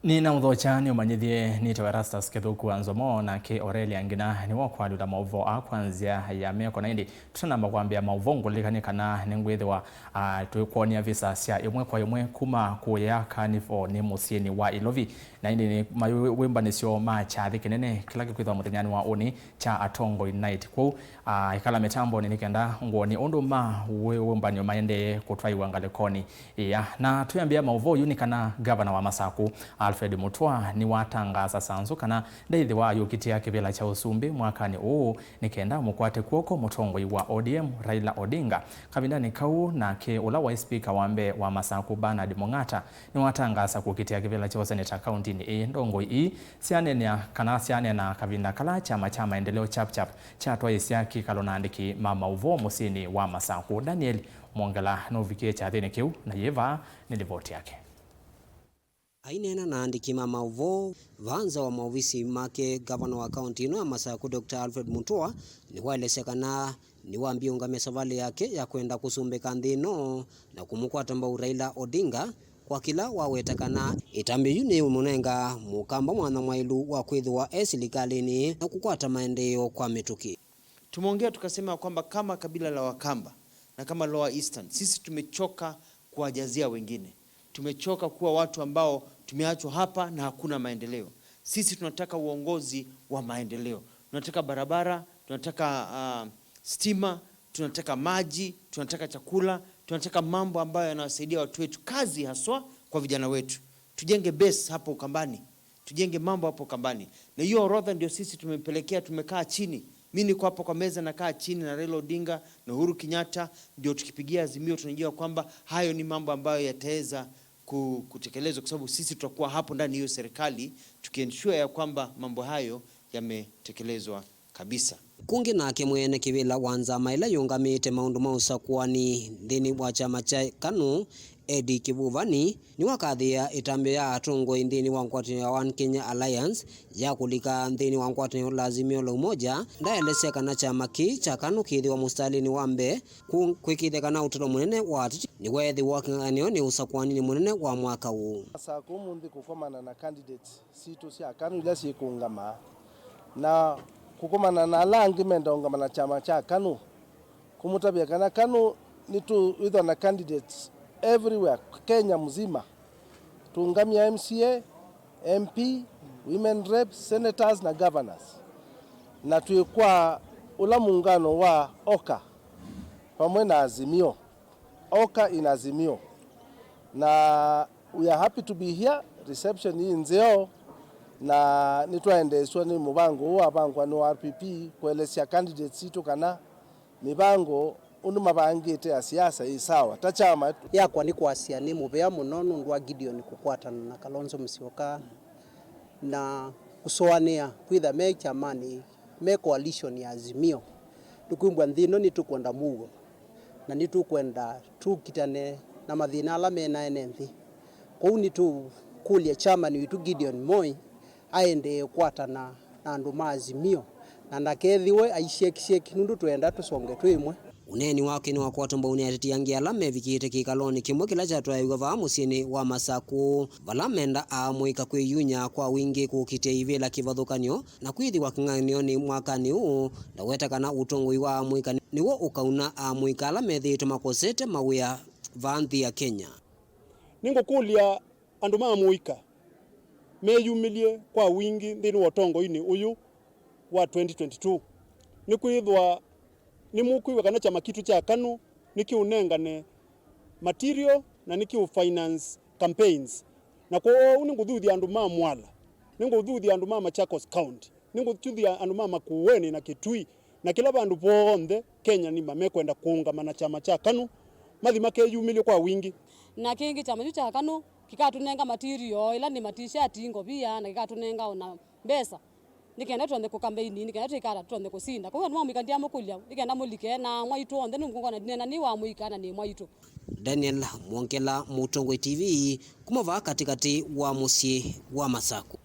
Nina udhochani umanyithie ni tawarastas kethuku anzomo na ke Aurelia ngina ni wakwalula mauvo akwanzia ya meko na indi tutanamba kwambia mauvo ngulikani kana ningwithiwa tuikuonia visa sya imwe kwa imwe kuma kuya kanifo ni musieni wa Ilovi na indi ni wimbanisyo machathi kinene kila kikwithwa muthenyani wa uni cha Atongoi night kwa ikala mitambo ni nikenda nguoni undu ma wimbanyo maende kutwaiwa ngalikoni na tuyambia mauvo yuni kana Ngavana wa Masaku Alfred Mutua niwatangaasa sanzu kana ndeithiwa ayukitia kivila cha Usumbi mwakani huu nikenda amukwate kw'oko Mutongoi wa ODM Raila Odinga Kavindani kau na ke ula wa speaker wa mbee wa Masaku Bernard Mung'ata niwatangaasa kukitia kivila cha useneta kauntini Ndongoi syaneena kavinda kala kyama cha Maendeleo Chap Chap kyatwaisya kikalo na andiki mama uvo musini wa Masaku Daniel Mwongela novikie chathini kiu na yeva ni ripoti yake. Ainena na andiki mama uvo vanza wa maofisi make gavana wa kauntini ya Masaku Dr. Alfred Mutua ni waelesekana ni waambie ungamia safari yake ya kwenda kusumbika nthino na kumukwata Mbau Raila Odinga kwa kila wawetakana itambi yuni umunenga mukamba mwana mwailu wa kwithwa serikali na kukwata maendeleo kwa mituki. Tumeongea tukasema kwamba kama kabila la Wakamba na kama Lower Eastern sisi tumechoka kuwajazia wengine. Tumechoka kuwa watu ambao tumeachwa hapa na hakuna maendeleo. Sisi tunataka uongozi wa maendeleo. Tunataka barabara, tunataka stima, tunataka maji, tunataka chakula, tunataka mambo ambayo yanawasaidia watu wetu, kazi haswa kwa vijana wetu. Tujenge base hapo Ukambani. Tujenge mambo hapo Ukambani. Na hiyo orodha ndio sisi tumepelekea, tumekaa chini. Mimi niko hapo kwa meza nakaa chini na Raila Odinga na Uhuru Kenyatta ndio tukipigia azimio tunajua kwamba hayo ni mambo ambayo yataweza kutekelezwa kwa sababu sisi tutakuwa hapo ndani hiyo serikali tukiensure ya kwamba mambo hayo yametekelezwa kabisa. Kungi nake mwene kivila wanza maila yungamite maundu mausa kwani ndini wa chama cha KANU Edi Kivuvani ni wakathia itambe ya Atongoi ndini wa nkwatini ya One Kenya Alliance ya kulika ndini wa nkwatini lazimio la umoja ndaeleseka na chama ki cha KANU kithi wa mustalini wa mbee kwikitheka na utalo munene wa ni wethi wakinganio ni usakwani ni munene wa mwaka huu. Masaku mundi kukomana na candidates situ cia KANU ila sikungama na kukomana na langi menda ungamana chama cha KANU kumutabia kana KANU ni tu witho na candidates everywhere Kenya mzima tuungamia MCA, MP, women reps, senators na governors na tuikwa ula muungano wa OKA pamoja na azimio. OKA ina azimio na we are happy to be here. Reception hii nzeo na nitwaendeswa ni mubango wa bangwa no RPP kuelesya candidates situ kana mibango undu mabangite ya siasa hii sawa tachama yakwa ni kwasia ni mubea muno nundu wa Gideon kukwatana na Kalonzo Musyoka na kusoania kwitha me kyamani me coalition ya azimio tukumbwa nthino ni tukwenda mugo na ni tukwenda tukitane na mathina ala mena enenthi kou ni tu kulia chama ni witu Gideon Moi aende kwatana na andu ma azimio na ndakethiwe aishekisheki nundu twenda tusonge twimwe. Uneni wake ni wakwata Mbau ni atitiangi alame vikite kikaloni kimwe kila chatwaiwa va musini wa Masaku valamenda amwika kwiyunya kwa wingi kukitia ivila kivathukanio na kwithi wa king'anio ni mwakani huu na wetakana Utongoi wa amwika niwo ukauna amwika alamethi tumakosete mawia vanthi ya Kenya. Ningukulia andu amwika meyumilie kwa wingi nthini wa Utongoi ni uyu wa 2022 ni kwithwa Nimukwata kana chama kitu cha KANU nikiunengane material na nikiufinance campaigns na kwa ninguthudhia andu ma Mwala ninguthudhia andu ma Machakos County ninguthudhia andu ma Makueni na Kitui na kila bandu bonthe Kenya ni mamekwenda kuungama na chama cha KANU mathima keyumilio kwa wingi na kingi chama cha KANU kikatunenga material ila ni t-shirt ngobia na kikatunenga ona mbesa nikenda tuonde ku campaign nikenda twikara tuonde kusinda kwa nwa mwika ndia mukulia nikenda mulike na mwaitu onde nungongona nena ni wa mwika ni mwaitu. Daniel Mwongela, Mutongoi TV kumova katikati wa musi wa Masaku.